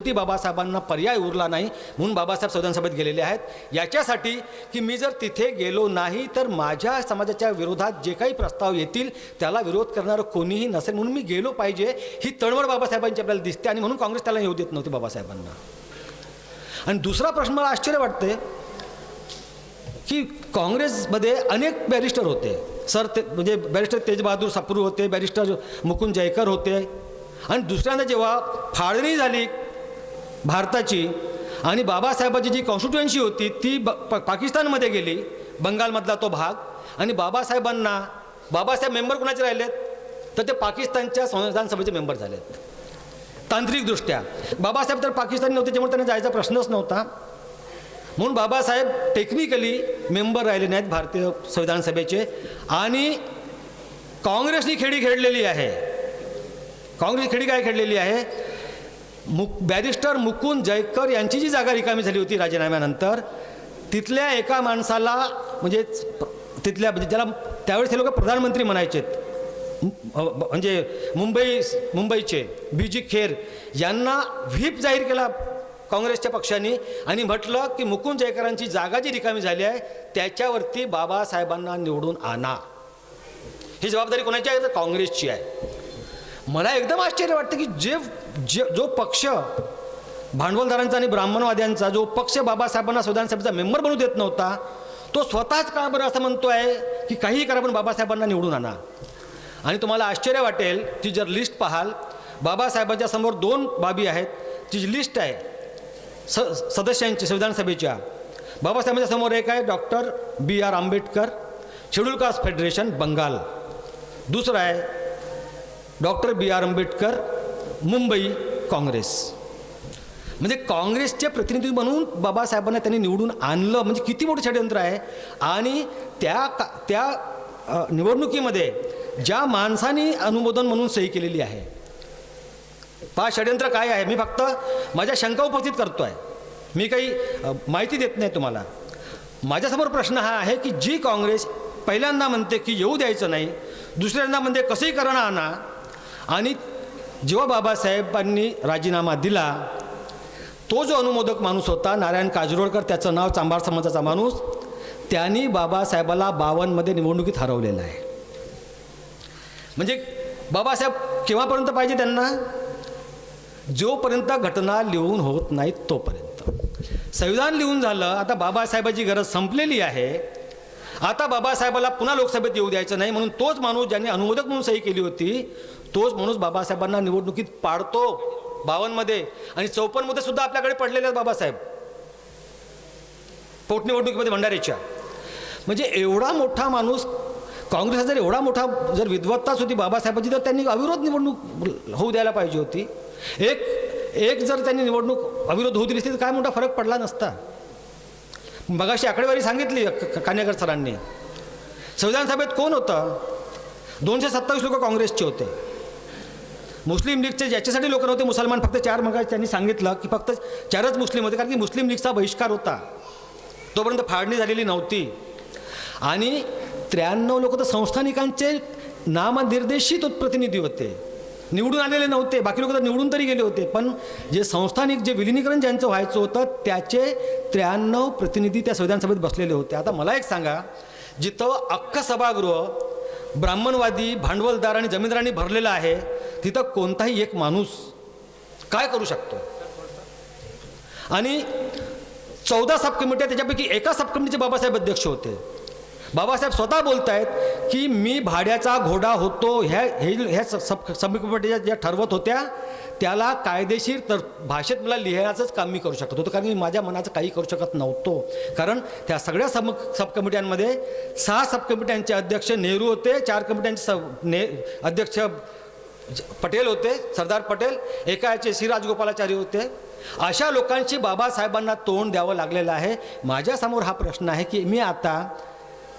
बाबासाहेबांना पर्याय उरला नाही म्हणून बाबासाहेब संविधान सभेत गेलेले आहेत। याच्यासाठी की मी जर तिथे गेलो नाही तर माझ्या समाजाच्या विरोधात जे काही प्रस्ताव येतील त्याला विरोध करणारं कोणीही नसेल, म्हणून मी गेलो पाहिजे ही तळमळ बाबासाहेबांची आपल्याला दिसते आणि म्हणून काँग्रेस त्याला येऊ देत नव्हती बाबासाहेबांना। आणि दुसरा प्रश्न मला आश्चर्य वाटते की काँग्रेसमध्ये अनेक बॅरिस्टर होते सर, ते म्हणजे बॅरिस्टर तेजबहादूर सप्रू होते, बॅरिस्टर मुकुंद जयकर होते, आणि दुसऱ्यांदा जेव्हा फाळणी झाली भारताची आणि बाबासाहेबांची जी कॉन्स्टिट्युएन्सी होती ती पाकिस्तानमध्ये गेली, बंगालमधला तो भाग, आणि बाबासाहेब मेंबर कोणाचे राहिलेत तर ते पाकिस्तानच्या संविधान सभेचे मेंबर झालेत। तांत्रिकदृष्ट्या बाबासाहेब तर पाकिस्तानी नव्हते, त्यामुळे त्यांना जायचा प्रश्नच नव्हता, म्हणून बाबासाहेब टेक्निकली मेंबर राहिले नाहीत भारतीय संविधान सभेचे। आणि काँग्रेसनी खेळी खेळलेली आहे, काँग्रेस खेळी काय खेळलेली आहे, बॅरिस्टर मुकुंद जयकर यांची जी जागा रिकामी झाली होती राजीनाम्यानंतर, तिथल्या एका माणसाला म्हणजे ज्याला त्यावेळेस हे लोक प्रधानमंत्री म्हणायचेत, म्हणजे मुंबईचे बीजी खेर यांना व्हीप जाहीर केला काँग्रेसच्या पक्षाने आणि म्हटलं की मुकुंद जयकरांची जागा जी रिकामी झाली आहे त्याच्यावरती बाबासाहेबांना निवडून आणा। ही जबाबदारी कोणाची आहे तर काँग्रेसची आहे। मला एकदम आश्चर्य वाटतं की जो पक्ष भांडवलदारांचा आणि ब्राह्मणवाद्यांचा जो पक्ष बाबासाहेबांना संविधान सभेचा मेंबर बनवू देत नव्हता तो स्वतःच का बरं असं म्हणतो आहे की काहीही करा पण बाबासाहेबांना निवडून आणा। आणि तुम्हाला आश्चर्य वाटेल ती जर लिस्ट पाहाल, बाबासाहेबांच्या समोर 2 बाबी आहेत, ती जी लिस्ट आहे सदस्यांची संविधान सभेच्या, बाबासाहेबांच्या समोर एक आहे doctor B.R. Ambedkar, schedule caste federation Bengal, दुसरं आहे डॉक्टर B.R. आंबेडकर मुंबई काँग्रेस। म्हणजे काँग्रेसचे प्रतिनिधी म्हणून बाबासाहेबांना त्यांनी निवडून आणलं, म्हणजे किती मोठं षड्यंत्र आहे। आणि त्या निवडणुकीमध्ये ज्या माणसाने अनुमोदन म्हणून सही केलेली आहे, पहा षड्यंत्र काय आहे। मी फक्त माझ्या शंका उपस्थित करतो आहे, मी काही माहिती देत नाही तुम्हाला। माझ्यासमोर प्रश्न हा आहे की जी काँग्रेस पहिल्यांदा म्हणते की येऊ द्यायचं नाही, दुसऱ्यांदा म्हणते कसंही करणं आणा, आणि जेव्हा बाबासाहेबांनी राजीनामा दिला तो जो अनुमोदक माणूस होता नारायण काजरोळकर, त्याचं नाव चांभार समाजाचा माणूस, त्यांनी बाबासाहेबाला 52 निवडणुकीत हरवलेलं आहे। म्हणजे बाबासाहेब केव्हापर्यंत पाहिजे त्यांना, जोपर्यंत घटना लिहून होत नाहीत तोपर्यंत। संविधान लिहून झालं, आता बाबासाहेबाची गरज संपलेली आहे, आता बाबासाहेबाला पुन्हा लोकसभेत येऊ द्यायचं नाही, म्हणून तोच माणूस ज्यांनी अनुमोदक म्हणून सही केली होती तोच माणूस बाबासाहेबांना निवडणुकीत पाडतो 52 आणि 54 सुद्धा आपल्याकडे पडलेले आहेत बाबासाहेब पोटनिवडणुकीमध्ये भंडाऱ्याच्या। म्हणजे एवढा मोठा माणूस, काँग्रेसचा जर एवढा मोठा जर विद्वत्ताच होती बाबासाहेबांची तर त्यांनी अविरोध निवडणूक होऊ द्यायला पाहिजे होती। एक जर त्यांनी निवडणूक अविरोध होऊ दिली असती तर काय मोठा फरक पडला नसता। मगाशी आकडेवारी सांगितली कानेकर सरांनी, संविधान सभेत कोण होतं, 227 लोक काँग्रेसचे होते, मुस्लिम लीगचे ज्याच्यासाठी लोक नव्हते मुसलमान फक्त 4, मग त्यांनी सांगितलं की फक्त 4च मुस्लिम होते, कारण की मुस्लिम लीगचा बहिष्कार होता, तोपर्यंत फाळणी झालेली नव्हती। आणि 93 लोक तर संस्थानिकांचे नामनिर्देशित प्रतिनिधी होते, निवडून आलेले नव्हते, बाकी लोक तर निवडून तरी गेले होते, पण जे संस्थानिक जे विलिनीकरण ज्यांचं व्हायचं होतं त्याचे 93 प्रतिनिधी त्या संविधान सभेत बसलेले होते। आता मला एक सांगा, जिथं अख्खं सभागृह ब्राह्मणवादी भांडवलदार आणि जमीनदारांनी भरलेलं आहे तिथं कोणताही एक माणूस काय करू शकतो। आणि 14 सब कमिट्या, त्याच्यापैकी एका सब कमिटीचे बाबासाहेब अध्यक्ष होते। बाबासाहेब स्वतः बोलत आहेत की मी भाड्याचा घोडा होतो, ह्या सब कमिट्या ज्या ठरवत होत्या त्याला कायदेशीर तर भाषेत मला लिहायचंच काम मी करू शकत होतो, कारण मी माझ्या मनाचं काही करू शकत नव्हतो, कारण त्या सगळ्या सब कमिट्यांमध्ये 6 सब कमिट्यांचे अध्यक्ष नेहरू होते, 4 कमिट्यांचे अध्यक्ष पटेल होते, सरदार पटेल, एकाचे श्री राजगोपालाचारी होते। अशा लोकांची बाबासाहेबांना तोंड द्यावं लागलेलं आहे। माझ्यासमोर हा प्रश्न आहे की मी आता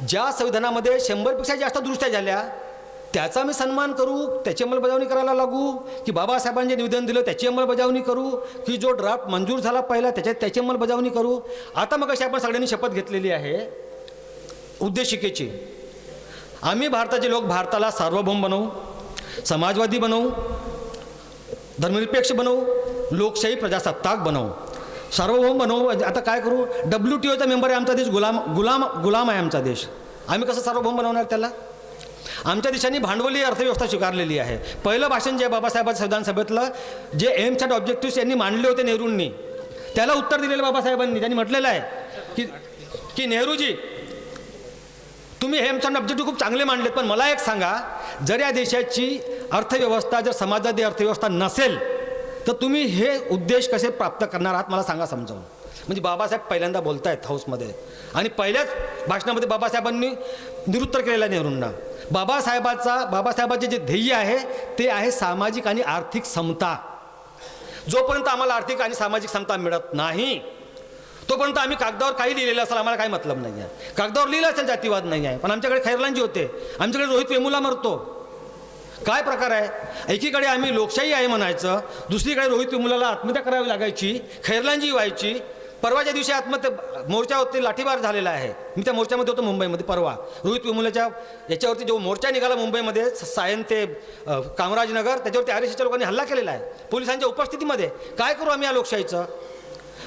ज्या संविधानामध्ये 100पेक्षा जास्त दुरुस्त्या झाल्या त्याचा मी सन्मान करू, त्याची अंमलबजावणी करायला लागू, की बाबासाहेबांनी जे निवेदन दिलं त्याची अंमलबजावणी करू, की जो ड्राफ्ट मंजूर झाला पहिला त्याची अंमलबजावणी करू। आता मग अशी आपण सगळ्यांनी शपथ घेतलेली आहे उद्देशिकेची, आम्ही भारताचे लोक भारताला सार्वभौम बनवू, समाजवादी बनवू, धर्मनिरपेक्ष बनवू, लोकशाही प्रजासत्ताक बनवू, सार्वभौम बनवू. आता काय करू? WTOचा मेंबर आहे आमचा देश, गुलाम आहे आमचा देश. आम्ही कसं सार्वभौम बनवणार त्याला? आमच्या देशाने भांडवली अर्थव्यवस्था स्वीकारलेली आहे. पहिलं भाषण जे बाबासाहेबांचं संविधान सभेतलं, जे एम्स अँड ऑब्जेक्टिव्स यांनी मांडले होते नेहरूंनी, त्याला उत्तर दिलेलं बाबासाहेबांनी. त्यांनी म्हटलेलं आहे की नेहरूजी, तुम्ही एम्स अँड ऑब्जेक्टिव्ह खूप चांगले मांडलेत, पण मला एक सांगा, जर या देशाची अर्थव्यवस्था, जर समाजाची अर्थव्यवस्था नसेल तर तुम्ही हे उद्देश कसे प्राप्त करणार आहात, मला सांगा समजावून. म्हणजे बाबासाहेब पहिल्यांदा बोलत आहेत हाऊसमध्ये, आणि पहिल्याच भाषणामध्ये बाबासाहेबांनी निरुत्तर केलेलं आहे नेहरूंना. बाबासाहेबाचे जे ध्येय आहे ते आहे सामाजिक आणि आर्थिक समता. जोपर्यंत आम्हाला आर्थिक आणि सामाजिक समता मिळत नाही तोपर्यंत आम्ही कागदावर काही लिहिलेलं असेल आम्हाला काही मतलब नाही आहे. कागदावर लिहिलं असेल जातीवाद नाही आहे, पण आमच्याकडे खैरलांजी होते, आमच्याकडे रोहित वेमुला मरतो. काय प्रकार आहे? एकीकडे आम्ही लोकशाही आहे म्हणायचं, दुसरीकडे रोहित वेमुलाला आत्महत्या करावी लागायची, खैरलांजी व्हायची. परवाच्या दिवशी आत्महत्या मोर्चावरती लाठीमार झालेला आहे. मी त्या मोर्चामध्ये होतो मुंबईमध्ये परवा. रोहित वेमुलाच्या याच्यावरती जो मोर्चा निघाला मुंबईमध्ये सायन ते कामराजनगर, त्याच्यावरती RSSच्या लोकांनी हल्ला केलेला आहे पोलिसांच्या उपस्थितीमध्ये. काय करू आम्ही या लोकशाहीचं?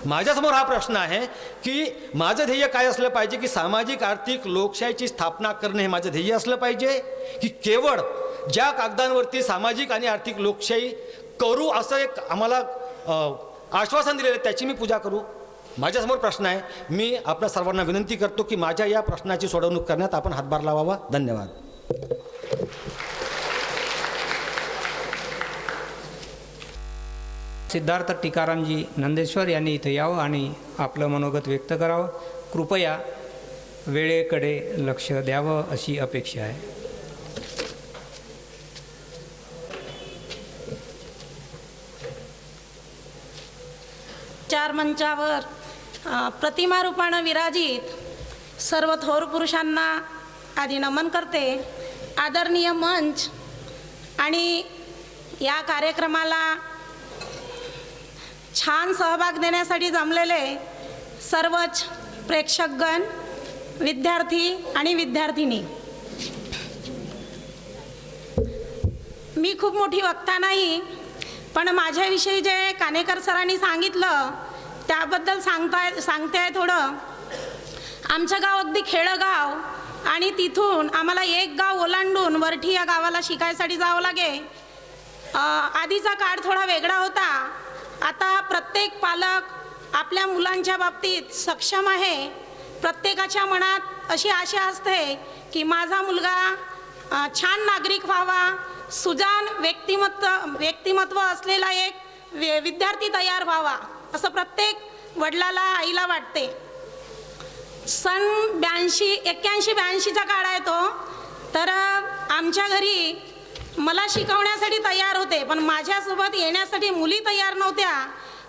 माझ्यासमोर हा प्रश्न आहे की माझं ध्येय काय असलं पाहिजे, की सामाजिक आर्थिक लोकशाहीची स्थापना करणे हे माझं ध्येय असलं पाहिजे, की केवळ ज्या कागदांवरती सामाजिक आणि आर्थिक लोकशाही करू असं एक आम्हाला आश्वासन दिलेलं आहे त्याची मी पूजा करू? माझ्यासमोर प्रश्न आहे. मी आपल्या सर्वांना विनंती करतो की माझ्या या प्रश्नाची सोडवणूक करण्यात आपण हातभार लावावा. धन्यवाद. सिद्धार्थ टीकारामजी नंदेश्वर यांनी इथं यावं आणि आपलं मनोगत व्यक्त करावं. कृपया वेळेकडे लक्ष द्यावं अशी अपेक्षा आहे. चार मंचावर प्रतिमा रूपानं विराजित सर्व थोर पुरुषांना आधी नमन करते. आदरणीय मंच आणि या कार्यक्रमाला छान सहभाग देण्यासाठी जमलेले सर्वच प्रेक्षकगण, विद्यार्थी आणि विद्यार्थिनी, मी खूप मोठी वक्ता नाही, पण माझ्याविषयी जे कानेकर सरांनी सांगितलं त्याबद्दल सांगते आहे थोडं. आमचं गाव अगदी खेडगाव, आणि तिथून आम्हाला एक गाव ओलांडून वरठी या गावाला शिकायसाठी जावं लागे. आधीचा काळ थोडा वेगळा होता. आता प्रत्येक पालक आपल्या मुलांच्या बाबतीत सक्षम आहे. प्रत्येकाच्या मनात अशी आशा असते की माझा मुलगा छान नागरिक व्हावा, सुजाण व्यक्तिमत्व असलेला एक विद्यार्थी तयार व्हावा, असं प्रत्येक वडिलाला आईला वाटते. सन 81-82चा काळ आहे तो. तर आमच्या घरी मला शिकवण्यासाठी तयार होते, पण माझ्यासोबत येण्यासाठी मुली तयार नव्हत्या,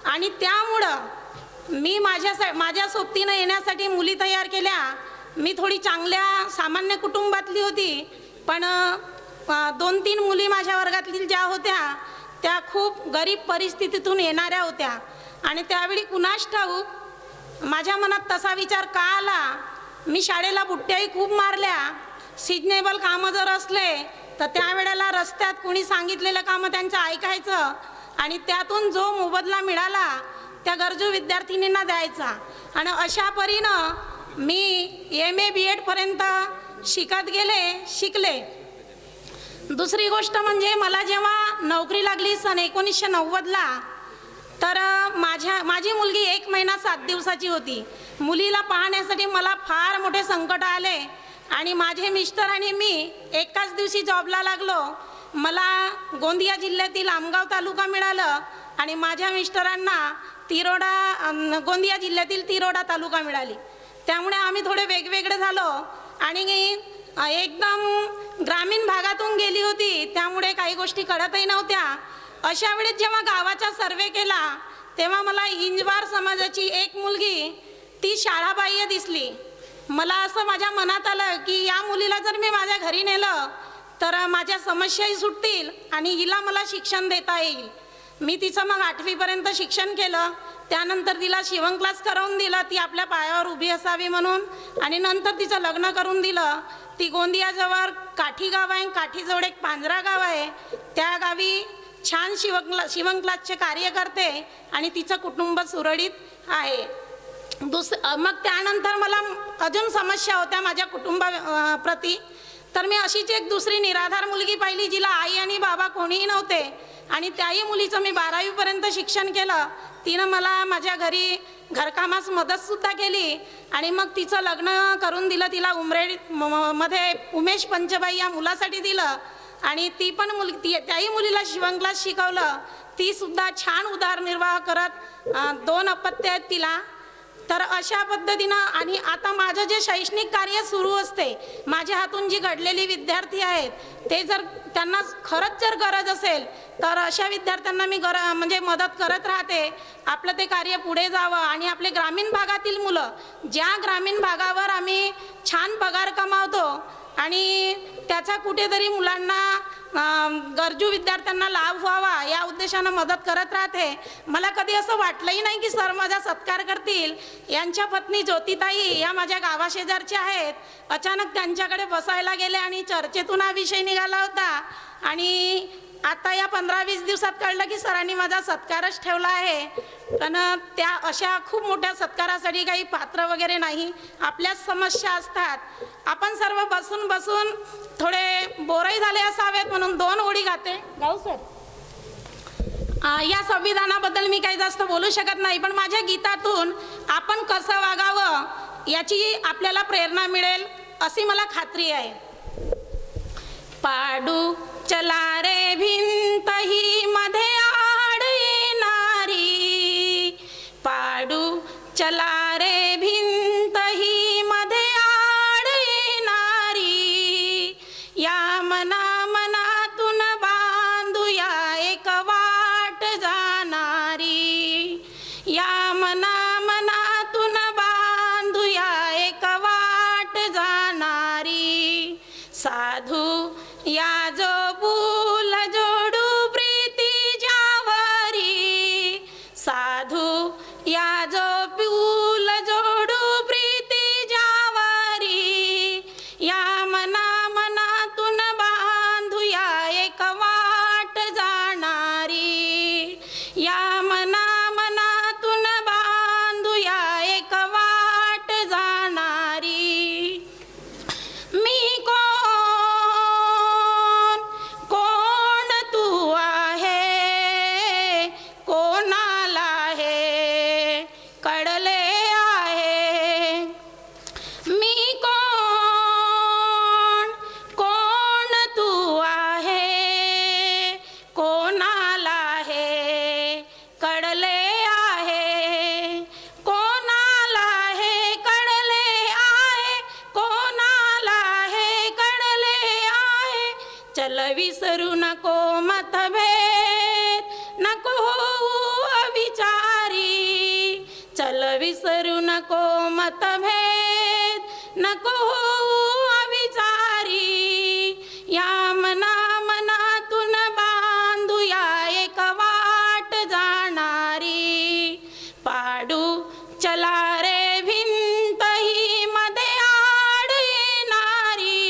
आणि त्यामुळं मी माझ्या सोबतीनं येण्यासाठी मुली तयार केल्या. मी थोडी चांगल्या सामान्य कुटुंबातली होती, पण 2-3 मुली माझ्या वर्गातील ज्या होत्या त्या खूप गरीब परिस्थितीतून येणाऱ्या होत्या. आणि त्यावेळी कुणास ठाऊक माझ्या मनात तसा विचार का आला. मी शाळेला बुट्ट्याही खूप मारल्या. सिजनेबल कामं जर असले तर त्यावेळेला रस्त्यात कुणी सांगितलेलं कामं त्यांचं ऐकायचं, आणि त्यातून जो मोबदला मिळाला त्या गरजू विद्यार्थिनींना द्यायचा. आणि अशा परीनं मी MA BEd पर्यंत शिकले. दुसरी गोष्ट म्हणजे मला जेव्हा नोकरी लागली सन 1990ला, तर माझी मुलगी 1 महिना 7 दिवसाची होती. मुलीला पाहण्यासाठी मला फार मोठे संकट आले, आणि माझे मिस्टर आणि मी एकाच दिवशी जॉबला लागलो. मला गोंदिया जिल्ह्यातील आमगाव तालुका मिळालं, आणि माझ्या मिस्टरांना गोंदिया जिल्ह्यातील तिरोडा तालुका मिळाली. त्यामुळे आम्ही थोडे वेगवेगळे झालो, आणि एकदम ग्रामीण भागातून गेली होती, त्यामुळे काही गोष्टी कळतही नव्हत्या. अशा वेळेस जेव्हा गावाचा सर्वे केला तेव्हा मला इंजवार समाजाची एक मुलगी ती शाळाबाह्य दिसली. मला असं माझ्या मनात आलं की या मुलीला जर मी माझ्या घरी नेलं तर माझ्या समस्याही सुटतील आणि हिला मला शिक्षण देता येईल. मी तिचं मग 8वीपर्यंत शिक्षण केलं. त्यानंतर तिला शिवण क्लास करून दिला, ती आपल्या पायावर उभी असावी म्हणून, आणि नंतर तिचं लग्न करून दिलं. ती गोंदियाजवळ काठी गाव आहे, काठीजवळ एक पांजरा गाव आहे, त्या गावी छान शिवण क्लासचे कार्य करते आणि तिचं कुटुंब सुरळीत आहे. मग त्यानंतर मला अजून समस्या होत्या माझ्या प्रती. तर मी अशीच एक दुसरी निराधार मुलगी पाहिली जिला आई आणि बाबा कोणीही नव्हते आणि त्याही मुलीचं मी 12वीपर्यंत शिक्षण केलं. तिनं मला माझ्या घरी घरकामास मदतसुद्धा केली आणि मग तिचं लग्न करून दिलं. तिला मध्ये उमेश पंचबाई या मुलासाठी दिलं आणि ती पण त्याही मुलीला शिवण क्लास शिकवलं. ती सुद्धा छान उदरनिर्वाह करत 2 अपत्य आहेत तिला. तर अशा पद्धतीनं आणि आता माझं जे शैक्षणिक कार्य सुरू असते, माझ्या हातून जी घडलेली विद्यार्थी आहेत ते जर त्यांना खरंच जर गरज असेल तर अशा विद्यार्थ्यांना मी म्हणजे मदत करत राहते. आपलं ते कार्य पुढे जावं आणि आपले ग्रामीण भागातील मुलं, ज्या ग्रामीण भागावर आम्ही छान पगार कमावतो आणि त्याचा कुठेतरी मुलांना गरजू विद्यार्थ्यांना लाभ व्हावा या उद्देशानं मदत करत राहते. मला कधी असं वाटलंही नाही की सर माझा सत्कार करतील. यांच्या पत्नी ज्योतिताई या माझ्या गावाशेजारच्या आहेत. अचानक त्यांच्याकडे बसायला गेले आणि चर्चेतून हा विषय निघाला होता आणि आता या 15-20 दिवसात कळलं की सरांनी माझा सत्कारच ठेवला आहे. पण त्या अशा खूप मोठ्या सत्कारासाठी काही पात्र वगैरे नाही. आपल्याच समस्या असतात. आपण सर्व बसून बसून थोडे बोरही झाले असावेत म्हणून 2 ओळी गाऊ सर. या संविधानाबद्दल मी काही जास्त बोलू शकत नाही, पण माझ्या गीतातून आपण कसं वागावं याची आपल्याला प्रेरणा मिळेल अशी मला खात्री आहे. पाडू चला रे भिंत ही मध्ये आड येणारी, पाडू चला रे भिंत ही मध्ये आड येणारी, या मनातून बांधूया एक वाट जाणारी, या मनातून बांधूया एक वाट जाणारी, साधू या जो फूल जोडू प्रीती ज्यावरी, साधू या जो फूल जोडू प्रीती ज्यावरी, या मनातून बांधूया एक वाट जाणारी, या मनातून बांधूया एक वाट जाणारी. मी चल विसरू नको मतभेद, नको होऊ अविचारी, चल विसरू नको मतभेद, नको होऊ अविचारी, या मनातून बांधूया एक वाट जाणारी, पाडू चला रे भिंत ही मध्ये आड येणारी,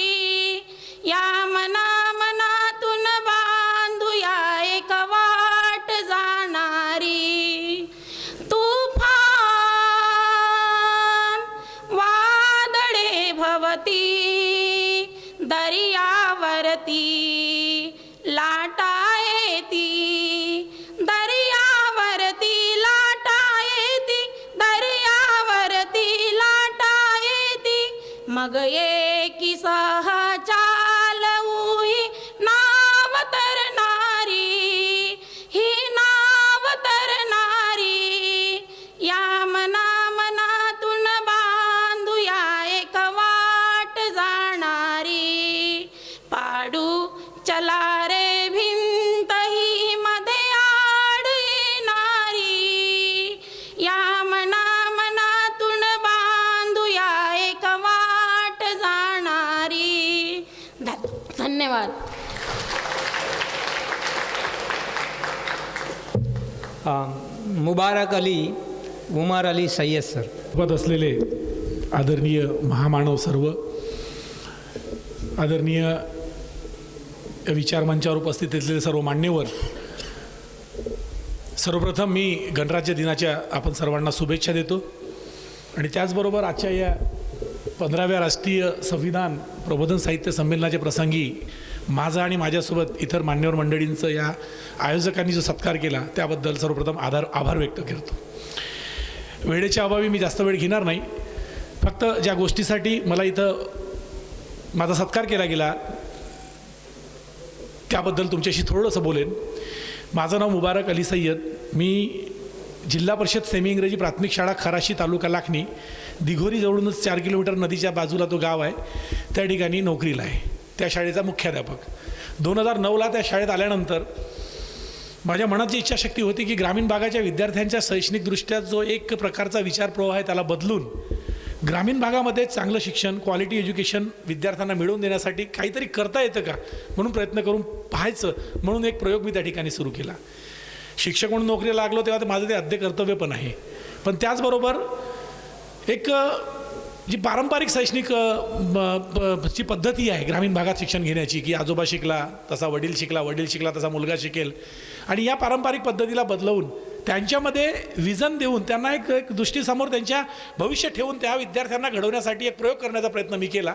या मनातून बांधूया एक वाट जाणारी. तुफान वादळे भवती दर्यावरती लाटा येती, दर्यावरती लाटा येती, दर्यावरती लाटा येती, मग एकी चालवू ही नाव तरणारी, ही नाव तरणारी, या मनातून बांधूया एक वाट जाणारी, पाडू चला रे भिंत ही मध्ये आड येणारी, या मनातून बांधूया एक वाट जाणारी. धन्यवाद. मुबारक अली उमर अली सय्यद सर. पद असलेले आदरणीय महामानव सर्व, आदरणीय विचारमंचावर उपस्थित असलेले सर्व मान्यवर, सर्वप्रथम मी गणराज्य दिनाच्या आपण सर्वांना शुभेच्छा देतो आणि त्याचबरोबर आजच्या या 15व्या राष्ट्रीय संविधान प्रबोधन साहित्य संमेलनाच्या प्रसंगी माझा आणि माझ्यासोबत इतर मान्यवर मंडळींचं या आयोजकांनी जो सत्कार केला त्याबद्दल सर्वप्रथम आभार व्यक्त करतो. वेळेच्या अभावी मी जास्त वेळ घेणार नाही. फक्त ज्या गोष्टीसाठी मला इथं माझा सत्कार केला गेला त्याबद्दल तुमच्याशी थोडंसं बोलेन. माझं नाव मुबारक अली सय्यद. मी जिल्हा परिषद सेमी इंग्रजी प्राथमिक शाळा खराशी तालुका लाखणी दिघोरी जवळूनच 4 किलोमीटर नदीच्या बाजूला तो गाव आहे, त्या ठिकाणी नोकरीला आहे. त्या शाळेचा मुख्याध्यापक. 2009ला त्या शाळेत आल्यानंतर माझ्या मनात जी इच्छाशक्ती होती की ग्रामीण भागाच्या विद्यार्थ्यांच्या शैक्षणिकदृष्ट्या जो एक प्रकारचा विचारप्रवाह आहे त्याला बदलून ग्रामीण भागामध्ये चांगलं शिक्षण, क्वालिटी एज्युकेशन विद्यार्थ्यांना मिळवून देण्यासाठी काहीतरी करता येतं का म्हणून प्रयत्न करून पाहायचं म्हणून एक प्रयोग मी त्या ठिकाणी सुरू केला. शिक्षक म्हणून नोकरीला लागलो तेव्हा ते माझं ते अध्य कर्तव्य पण आहे. पण त्याचबरोबर एक जी पारंपरिक शैक्षणिक ची पद्धती आहे ग्रामीण भागात शिक्षण घेण्याची की आजोबा शिकला तसा वडील शिकला, वडील शिकला तसा मुलगा शिकेल, आणि या पारंपरिक पद्धतीला बदलवून त्यांच्यामध्ये विजन देऊन त्यांना एक दृष्टीसमोर त्यांच्या भविष्य ठेवून त्या विद्यार्थ्यांना घडवण्यासाठी एक प्रयोग करण्याचा प्रयत्न मी केला.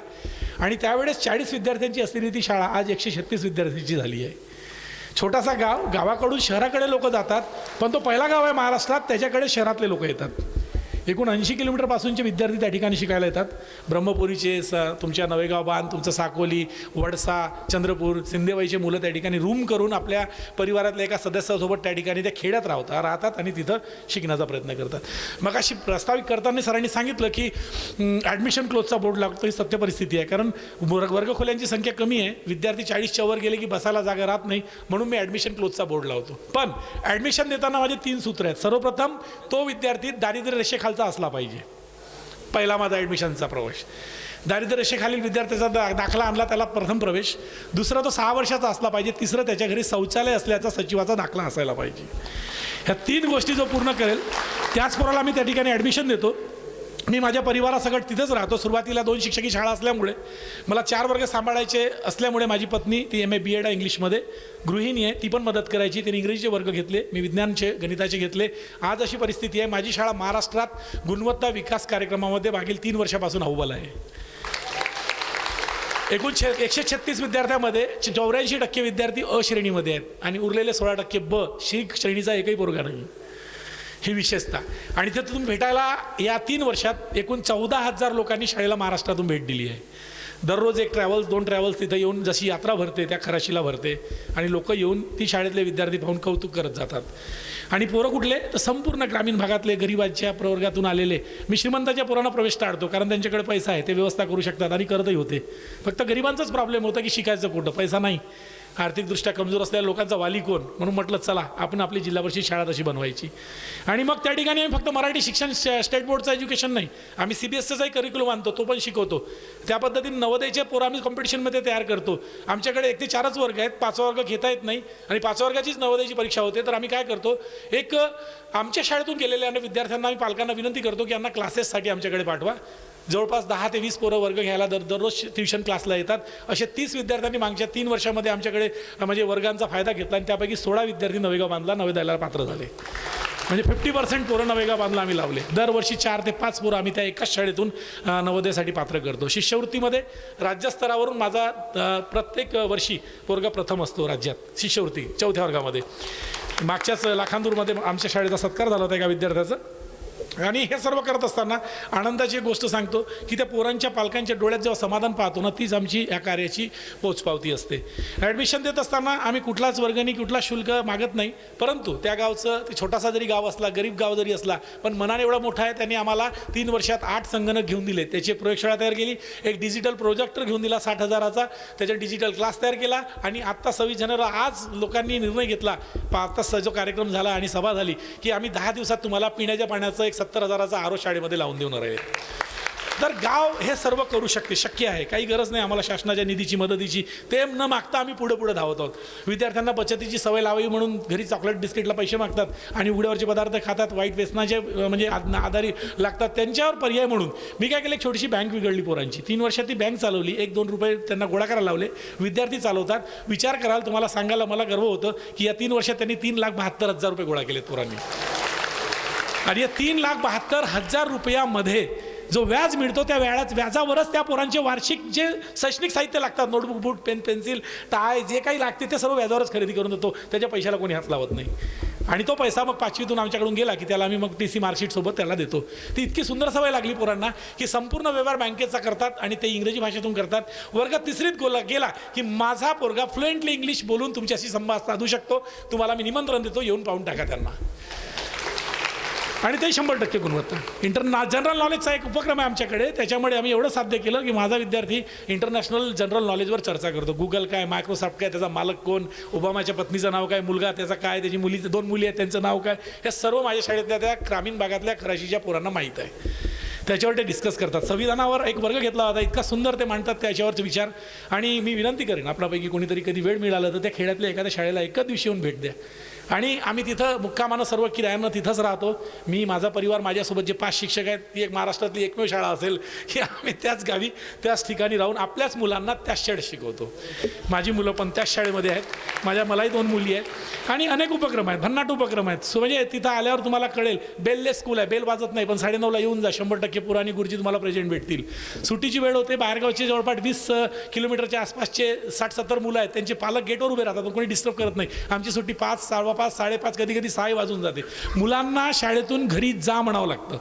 आणि त्यावेळेस 40 विद्यार्थ्यांची असलेली ती शाळा आज 136 विद्यार्थ्यांची झाली आहे. छोटासा गावाकडून शहराकडे लोक जातात, पण तो पहिला गाव आहे महाराष्ट्रात, त्याच्याकडे शहरातले लोक येतात. एकूण 80 किलोमीटरपासूनचे विद्यार्थी त्या ठिकाणी शिकायला येतात. ब्रह्मपुरीचे तुमच्या नवेगाव बांध, तुमचं साकोली, वडसा, चंद्रपूर, सिंदेवाईचे मुलं त्या ठिकाणी रूम करून आपल्या परिवारातल्या एका सदस्यासोबत त्या ठिकाणी ते खेड्यात राहतात आणि तिथं शिकण्याचा प्रयत्न करतात. मग अशी प्रस्तावित करताना सरांनी सांगितलं की ॲडमिशन क्लोजचा बोर्ड लागतो. ही सत्य परिस्थिती आहे, कारण वर्गखोल्यांची संख्या कमी आहे, विद्यार्थी 40च्या वर गेले की बसायला जागा राहत नाही, म्हणून मी ॲडमिशन क्लोजचा बोर्ड लावतो. पण ॲडमिशन देताना माझे 3 सूत्र आहेत. सर्वप्रथम तो विद्यार्थी दारिद्र्य रेषेखालचा असला पाहिजे. पहिला माझा ॲडमिशनचा प्रवेश. दारिद्र्य रेषेखालील विद्यार्थ्याचा दाखला आणला त्याला प्रथम प्रवेश. दुसरा तो 6 वर्षाचा असला पाहिजे. तिसरं त्याच्या घरी शौचालय असल्याचा सचिवाचा दाखला असायला पाहिजे. ह्या 3 गोष्टी जो पूर्ण करेल त्याच पोराला मी त्या ठिकाणी ॲडमिशन देतो. मी माझ्या परिवारासकट तिथेच राहतो. सुरुवातीला 2 शिक्षकी शाळा असल्यामुळे मला 4 वर्ग सांभाळायचे असल्यामुळे माझी पत्नी ती MA BEd आहे इंग्लिशमध्ये, गृहिणी आहे, ती पण मदत करायची. तिने इंग्रजीचे वर्ग घेतले, मी विज्ञानचे गणिताचे घेतले. आज अशी परिस्थिती आहे माझी शाळा महाराष्ट्रात गुणवत्ता विकास कार्यक्रमामध्ये मागील 3 वर्षापासून अव्वल आहे. एकूण 136 विद्यार्थ्यांमध्ये 84% विद्यार्थी अ श्रेणीमध्ये आहेत आणि उरलेले 16% ब श्रेणीचा एकही पोरगा नाही. ही विशेषता. आणि ते तुम्ही भेटायला या 3 वर्षात एकूण 14,000 लोकांनी शाळेला महाराष्ट्रातून भेट दिली आहे. दररोज 1 ट्रॅव्हल्स 2 ट्रॅव्हल्स तिथं येऊन जशी यात्रा भरते त्या खराशीला भरते आणि लोक येऊन ती शाळेतले विद्यार्थी पाहून कौतुक करत जातात. आणि पोरं कुठले तर संपूर्ण ग्रामीण भागातले गरिबांच्या प्रवर्गातून आलेले. मी श्रीमंताच्या पोरांना प्रवेश टाळतो कारण त्यांच्याकडे पैसा आहे, ते व्यवस्था करू शकतात आणि करतही होते. फक्त गरिबांचाच प्रॉब्लेम होता की शिकायचं कुठं, पैसा नाही, आर्थिकदृष्ट्या कमजोर असलेल्या लोकांचा वाली कोण, म्हणून म्हटलं चला आपण आपली जिल्हा परिषद शाळा तशी बनवायची. आणि मग त्या ठिकाणी आम्ही फक्त मराठी शिक्षण स्टेट बोर्डचं एज्युकेशन नाही, आम्ही CBSEचाही करिक्युलम आणतो, तो पण शिकवतो. त्या पद्धतीने नवोदयचे पोरं आम्ही कॉम्पिटिशनमध्ये तयार करतो. आमच्याकडे 1 ते 4च वर्ग आहेत, 5वा वर्ग घेता येत नाही आणि 5व्या वर्गाचीच नवोदयची परीक्षा होते. तर आम्ही काय करतो, एक आमच्या शाळेतून गेलेल्या विद्यार्थ्यांना आम्ही पालकांना विनंती करतो की यांना क्लासेससाठी आमच्याकडे पाठवा. जवळपास 10 ते 20 पोरं वर्ग घ्यायला दररोज ट्युशन क्लासला येतात. असे 30 विद्यार्थ्यांनी मागच्या 3 वर्षामध्ये आमच्याकडे म्हणजे वर्गांचा फायदा घेतला आणि त्यापैकी 16 विद्यार्थी नवेगाव बांधला नवोदयाला पात्र झाले. म्हणजे 50% पोरं नवेगाव बांधला आम्ही लावले. दरवर्षी 4 ते 5 पोरं आम्ही त्या एकाच शाळेतून नवोदयासाठी पात्र करतो. शिष्यवृत्तीमध्ये राज्यस्तरावरून माझा प्रत्येक वर्षी पोरगा प्रथम असतो राज्यात शिष्यवृत्ती 4थ्या वर्गामध्ये. मागच्याच लाखांदूरमध्ये आमच्या शाळेचा सत्कार झाला होता एका विद्यार्थ्याचा. आणि हे सर्व करत असताना आनंदाची एक गोष्ट सांगतो की त्या पोरांच्या पालकांच्या डोळ्यात जेव्हा समाधान पाहतो ना, तीच आमची या कार्याची पोचपावती असते. ॲडमिशन देत असताना आम्ही कुठलाच वर्गणी कुठला शुल्क मागत नाही, परंतु त्या गावचं ते छोटासा जरी गाव असला, गरीब गाव जरी असला, पण मनाने एवढा मोठा आहे, त्यांनी आम्हाला 3 वर्षात 8 संगणक घेऊन दिले. त्याची प्रयोगशाळा तयार केली, एक डिजिटल प्रोजेक्टर घेऊन दिला 60,000चा, त्याचा डिजिटल क्लास तयार केला. आणि आत्ता 26 जानेवारीला आज लोकांनी निर्णय घेतला, आत्ता जो कार्यक्रम झाला आणि सभा झाली की आम्ही 10 दिवसात तुम्हाला पिण्याच्या पाण्याचं एक 70,000चा आरो शाळेमध्ये लावून देऊन राहिले. तर गाव हे सर्व करू शकते, शक्य आहे. काही गरज नाही आम्हाला शासनाच्या निधीची, मदतीची. ते न मागता आम्ही पुढे धावत आहोत. विद्यार्थ्यांना बचतीची सवय लावावी म्हणून घरी चॉकलेट बिस्किटला पैसे मागतात आणि उघड्यावरचे पदार्थ खातात, वाईट व्यसनाचे म्हणजे आधारी लागतात. त्यांच्यावर पर्याय म्हणून मी काय केलं, एक छोटीशी बँक बिघडली पोरांची. 3 वर्षात ती बँक चालवली. 1-2 रुपये त्यांना गोळा करायला लावले. विद्यार्थी चालवतात. विचार कराल, तुम्हाला सांगायला मला गर्व होतं की या 3 वर्षात त्यांनी 3,72,000 रुपये गोळा केलेत पोरांनी. आणि या 3,72,000 रुपयामध्ये जो व्याज मिळतो त्या व्याजावरच त्या पोरांचे वार्षिक जे शैक्षणिक साहित्य लागतात, नोटबुक, बूट, पेन, पेन्सिल, टाय, जे काही लागते ते सर्व व्याजावरच खरेदी करून देतो. त्याच्या पैशाला कोणी हात लावत नाही. आणि तो पैसा मग 5वीतून आमच्याकडून गेला की त्याला आम्ही मग TC मार्कशीट सोबत त्याला देतो. ती इतकी सुंदर सवय लागली पोरांना की संपूर्ण व्यवहार बँकेचा करतात आणि ते इंग्रजी भाषेतून करतात. वर्ग 3रीत गेला की माझा पोरगा फ्लुएंटली इंग्लिश बोलून तुमच्याशी संवाद साधू शकतो, तुम्हाला मी निमंत्रण देतो, येऊन पाहून टाका त्यांना. आणि ते 100% गुणवत्ता. जनरल नॉलेजचा एक उपक्रम आहे आमच्याकडे. त्याच्यामुळे आम्ही एवढं साध्य केलं की माझा विद्यार्थी इंटरनॅशनल जनरल नॉलेजवर चर्चा करतो. गुगल काय, मायक्रोसॉफ्ट काय, त्याचा मालक कोण, ओबामाच्या पत्नीचं नाव काय, मुलगा त्याचा काय, त्याची 2 मुली आहेत त्यांचं नाव काय, हे सर्व माझ्या शाळेतल्या त्या ग्रामीण भागातल्या खराशीच्या पोरांना माहीत आहे. त्याच्यावर ते डिस्कस करतात. संविधानावर एक वर्ग घेतला होता, इतका सुंदर ते मांडतात त्याच्यावरचे विचार. आणि मी विनंती करेन आपल्यापैकी कोणीतरी कधी वेळ मिळाला तर त्या खेड्यातल्या एखाद्या शाळेला एकच दिवशी येऊन भेट द्या. आणि आम्ही तिथं मुक्कामानं सर्व किरायांना तिथंच राहतो. मी, माझा परिवार, माझ्यासोबत जे 5 शिक्षक आहेत, ती एक महाराष्ट्रातली एकमेव शाळा असेल की आम्ही त्याच गावी त्याच ठिकाणी राहून आपल्याच मुलांना त्याच शाळेत शिकवतो. माझी मुलं पण त्याच शाळेमध्ये आहेत. मलाही 2 मुली आहेत. आणि अनेक उपक्रम आहेत, भन्नाट उपक्रम आहेत. म्हणजे तिथं आल्यावर तुम्हाला कळेल. बेललेस स्कूल आहे, बेल वाजत नाही, पण 9:30ला येऊन जा. 100% पुराणी गुरुजी तुम्हाला प्रेझेंट भेटतील. सुट्टीची वेळ होते, बाहेरगावचे जवळपास 20 किलोमीटरच्या आसपासचे 60-70 मुलं आहेत. त्यांचे पालक गेटवर उभे राहतात, कोणी डिस्टर्ब करत नाही. आमची सुट्टी 5, 5:15, 5:30, कधी 6 वाजून जाते. मुलांना शाळेतून घरी जा म्हणावं लागतं.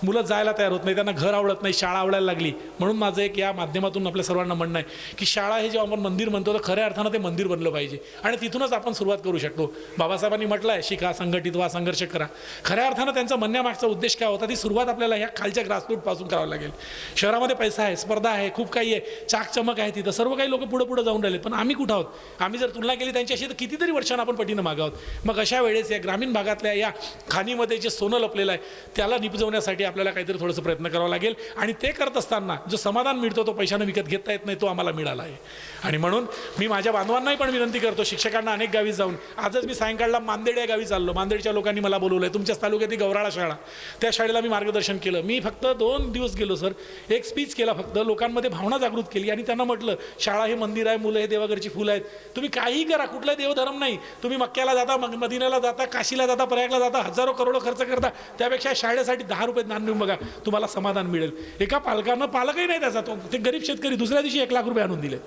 मुलं जायला तयार होत नाही, त्यांना घर आवडत नाही, शाळा आवडायला लागली. म्हणून माझं एक या माध्यमातून आपल्या सर्वांना म्हणणं आहे की शाळा हे जेव्हा आपण मंदिर म्हणतो तर खऱ्या अर्थानं ते मंदिर बनलं पाहिजे. आणि तिथूनच आपण सुरुवात करू शकतो. बाबासाहेबांनी म्हटलं आहे, शिका, संघटित व्हा, संघर्ष करा. खऱ्या अर्थानं त्यांचा म्हणण्यामागचा उद्देश काय होता, ती सुरुवात आपल्याला ह्या खालच्या ग्रासरूटपासून करावं लागेल. शहरामध्ये पैसा आहे, स्पर्धा आहे, खूप काही आहे, चाकचमक आहे, तिथं सर्व काही लोक पुढे जाऊन राहिले. पण आम्ही कुठं आहोत? आम्ही जर तुलना केली त्यांच्याशी तर कितीतरी वर्षांना आपण पटीनं मागं आहोत. मग अशा वेळेस या ग्रामीण भागातल्या या खाणीमध्ये जे सोनं लपलेलं आहे त्याला निपजवण्यासाठी आपल्याला काहीतरी थोडंसं प्रयत्न करावा लागेल. आणि ते करत असताना जो समाधान मिळतो तो पैशानं विकत घेता येत नाही, तो आम्हाला मिळाला आहे. आणि म्हणून मी माझ्या बांधवांनाही पण विनंती करतो, शिक्षकांना अनेक गावी जाऊन. आजच मी सायंकाळला मांदेड या गावी चाललो. मांदेडच्या लोकांनी मला बोलवलं आहे, तुमच्याच तालुक्यातील गौराळा शाळा, त्या शाळेला मी मार्गदर्शन केलं. मी फक्त 2 दिवस गेलो सर, एक स्पीच केला, फक्त लोकांमध्ये भावना जागृत केली. आणि त्यांना म्हटलं, शाळा हे मंदिर आहे, मुलं हे देवाघरची फुलं आहेत. तुम्ही काहीही करा, कुठला देवधर्म नाही. तुम्ही मक्क्याला जाता, मदिनाला जाता, काशीला जाता, प्रयागला जाता, हजारो करोडो खर्च करता, त्यापेक्षा शाळेसाठी 10 रुपये दान देऊन बघा, तुम्हाला समाधान मिळेल. एका पालकानं, पालकही नाही त्याचा, तो ते गरीब शेतकरी, दुसऱ्या दिवशी 1 लाख रुपये आणून दिले.